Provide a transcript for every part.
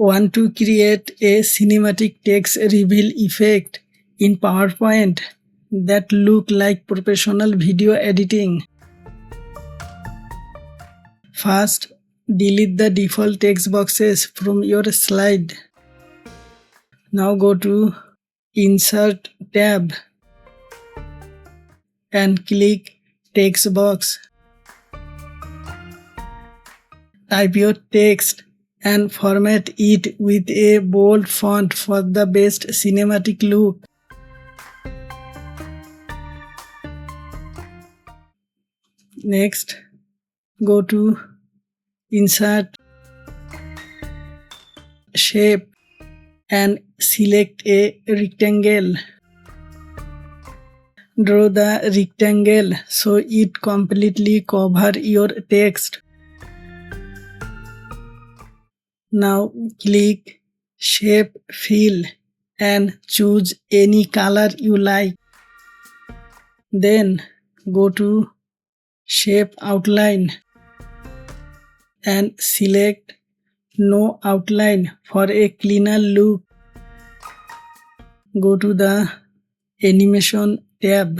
Want to create a cinematic text reveal effect in PowerPoint that look like professional video editing? First, delete the default text boxes from your slide. Now go to Insert tab and click Text box. Type your text and format it with a bold font for the best cinematic look. Next, go to Insert, Shape and select a rectangle. Draw the rectangle so it completely covers your text. Now click Shape Fill and choose any color you like. Then go to Shape Outline and select No Outline for a cleaner look. Go to the Animation tab.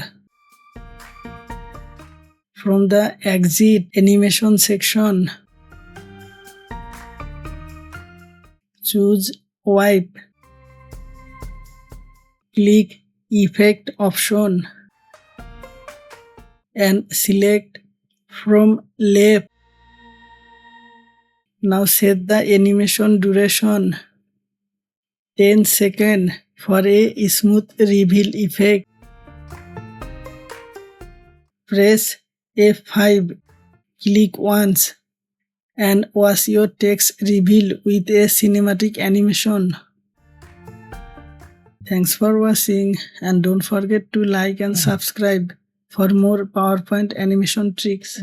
From the Exit Animation section, choose Wipe. Click Effect option and select From Left. Now set the animation duration 10 seconds for a smooth reveal effect. Press F5, click once and watch your text reveal with a cinematic animation. Thanks for watching and don't forget to like and subscribe for more PowerPoint animation tricks.